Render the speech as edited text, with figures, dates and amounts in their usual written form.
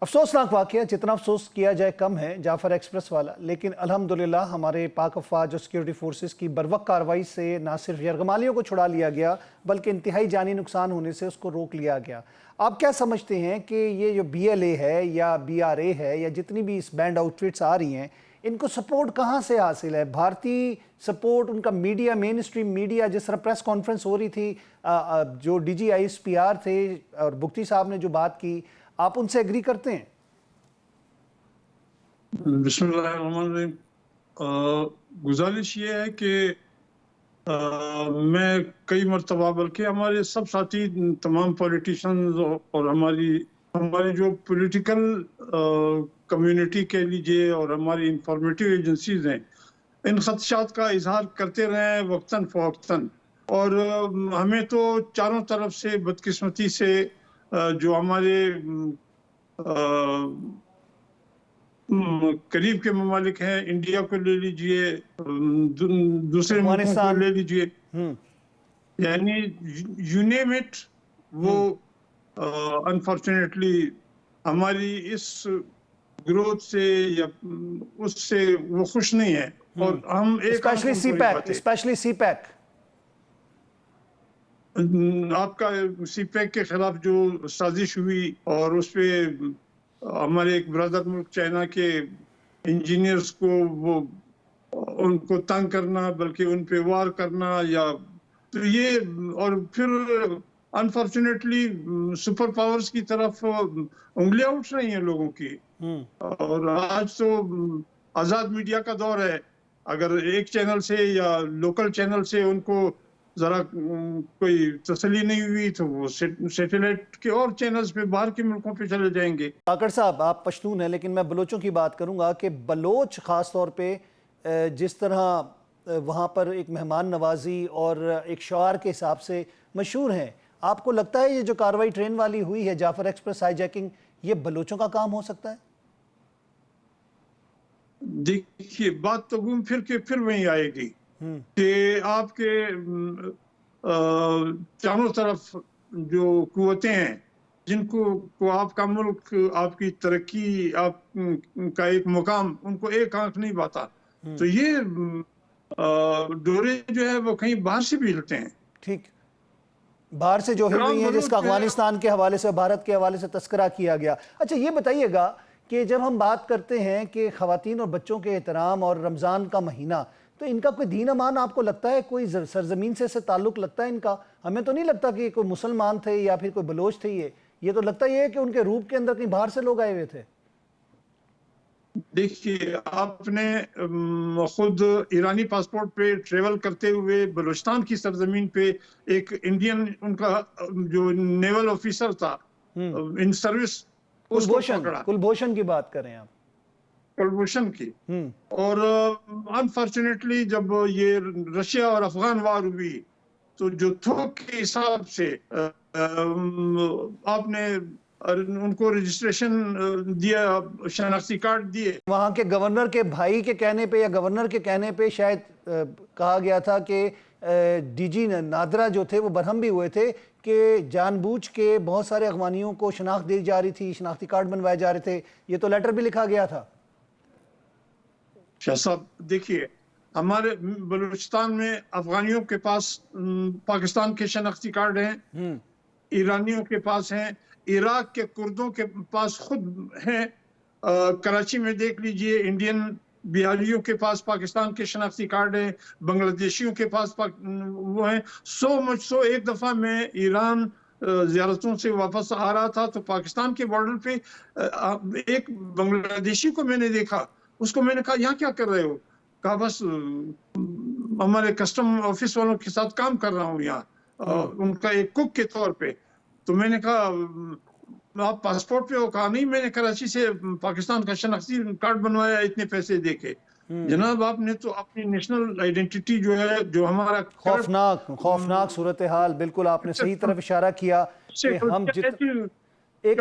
افسوسناک واقعہ، جتنا افسوس کیا جائے کم ہے جعفر ایکسپریس والا، لیکن الحمدللہ ہمارے پاک افواج اور سیکیورٹی فورسز کی بروقت کارروائی سے نہ صرف یرغمالیوں کو چھڑا لیا گیا بلکہ انتہائی جانی نقصان ہونے سے اس کو روک لیا گیا۔ آپ کیا سمجھتے ہیں کہ یہ جو بی ایل اے ہے یا بی آر اے ہے یا جتنی بھی اس بینڈ آؤٹ فٹس آ رہی ہیں، ان کو سپورٹ کہاں سے حاصل ہے؟ بھارتی سپورٹ، ان کا میڈیا، مین اسٹریم میڈیا، جس طرح پریس کانفرنس ہو رہی تھی، جو D G I S P R تھے اور بگٹی صاحب نے جو بات کی، آپ ان سے ایگری کرتے ہیں؟ بسم اللہ الرحمن الرحیم۔ گزارش یہ ہے کہ میں کئی مرتبہ بلکہ ہمارے سب ساتھی تمام پولیٹیشنز اور ہماری جو پولیٹیکل کمیونٹی کہہ لیجئے اور ہماری انفارمیٹیو ایجنسیز ہیں، ان خدشات کا اظہار کرتے رہے ہیں وقتاً فوقتاً، اور ہمیں تو چاروں طرف سے بدقسمتی سے جو ہمارے قریب کے ممالک ہیں، انڈیا کو لے لیجئے، دوسرے ملکوں کو لے لیجئے، یعنی یو نیم اٹ، وہ انفارچونیٹلی ہماری اس گروتھ سے یا اس سے وہ خوش نہیں ہے، اور ہم ایک اسپیشلی سی پیک۔ آپ کا سی پیک کے خلاف جو سازش ہوئی اور اس پہ ہمارے ایک برادر ملک چائنا کے انجینئرز کو ان کو تنگ کرنا، بلکہ ان پہ وار کرنا، یا تو یہ، اور پھر انفارچونیٹلی سپر پاورز کی طرف انگلیاں اٹھ رہی ہیں لوگوں کی، اور آج تو آزاد میڈیا کا دور ہے۔ اگر ایک چینل سے یا لوکل چینل سے ان کو ذرا کوئی تسلی نہیں ہوئی تو وہ سیٹلائٹ کے اور چینلز پہ باہر کے ملکوں پہ چلے جائیں گے۔ کاکڑ صاحب، آپ پشتون ہیں لیکن میں بلوچوں کی بات کروں گا کہ بلوچ خاص طور پہ جس طرح وہاں پر ایک مہمان نوازی اور ایک شعار کے حساب سے مشہور ہیں، آپ کو لگتا ہے یہ جو کارروائی ٹرین والی ہوئی ہے، جعفر ایکسپریس ہائی جیکنگ، یہ بلوچوں کا کام ہو سکتا ہے؟ دیکھیے، بات تو گھوم پھر کے پھر وہیں آئے گی کہ آپ کے چاروں طرف جو قوتیں ہیں جن کو آپ کا ملک، آپ کی ترقی، آپ کا ایک مقام ان کو ایک آنکھ نہیں باتا، تو یہ ڈورے جو ہے وہ کہیں باہر سے بھی ہلتے ہیں۔ ٹھیک، باہر سے جو ہل رہی ہیں، جس کا افغانستان کے حوالے سے، بھارت کے حوالے سے تذکرہ کیا گیا۔ اچھا یہ بتائیے گا کہ جب ہم بات کرتے ہیں کہ خواتین اور بچوں کے احترام اور رمضان کا مہینہ، تو ان کا کوئی دین امان آپ کو لگتا ہے، کوئی سرزمین سے تعلق لگتا ہے ان کا؟ ہمیں تو نہیں لگتا کہ کوئی مسلمان تھے یا پھر کوئی بلوچ تھے، یہ تو لگتا یہ ہے کہ ان کے روپ کے اندر کہیں باہر سے لوگ آئے ہوئے تھے۔ دیکھیے، آپ نے خود ایرانی پاسپورٹ پہ ٹریول کرتے ہوئے بلوچستان کی سرزمین پہ ایک انڈین، ان کا جو نیول آفیسر تھا ان سروس، اس کو پکڑا۔ کلبھوشن کی بات کریں آپ؟ کلبھوشن کی۔ اور انفارچونیٹلی جب یہ رشیا اور افغان وار ہوئی تو جو تھوک کے حساب سے آپ نے ان کو رجسٹریشن دیا، شناختی کارڈ دیے، وہاں کے گورنر کے بھائی کے کہنے پہ یا گورنر کے کہنے پہ شاید کہا گیا تھا کہ ڈی جی نادرا جو تھے وہ برہم بھی ہوئے تھے کہ جان بوجھ کے بہت سارے افغانیوں کو شناخت دی جا رہی تھی، شناختی کارڈ بنوائے جا رہے تھے، یہ تو لیٹر بھی لکھا گیا تھا۔ شاہ صاحب دیکھیے، ہمارے بلوچستان میں افغانیوں کے پاس پاکستان کے شناختی کارڈ ہیں، ایرانیوں کے پاس ہیں، عراق کے کردوں کے پاس خود ہیں، کراچی میں دیکھ لیجئے انڈین بہاریوں کے پاس پاکستان کے شناختی کارڈ ہیں، بنگلہ دیشیوں کے پاس وہ ہیں۔ سو ایک دفعہ میں ایران زیارتوں سے واپس آ رہا تھا تو پاکستان کے بارڈر پہ ایک بنگلہ دیشی کو میں نے دیکھا، اس کو میں نے کہا یہاں کیا کر رہے ہو؟ کہا بس ہمارے کسٹم آفس والوں کے ساتھ کام کر رہا ہوں یہاں، ان کا ایک کک کے طور پہ۔ تو میں نے کہا آپ پاسپورٹ پہ ہو؟ کہا نہیں، میں نے کراچی سے پاکستان کا شناختی کارڈ بنوایا اتنے پیسے دے کے۔ جناب، آپ نے تو اپنی نیشنل آئیڈینٹی جو ہے، جو ہمارا خوفناک صورتحال، بالکل آپ نے صحیح طرف اشارہ کیا کہ ہم ایک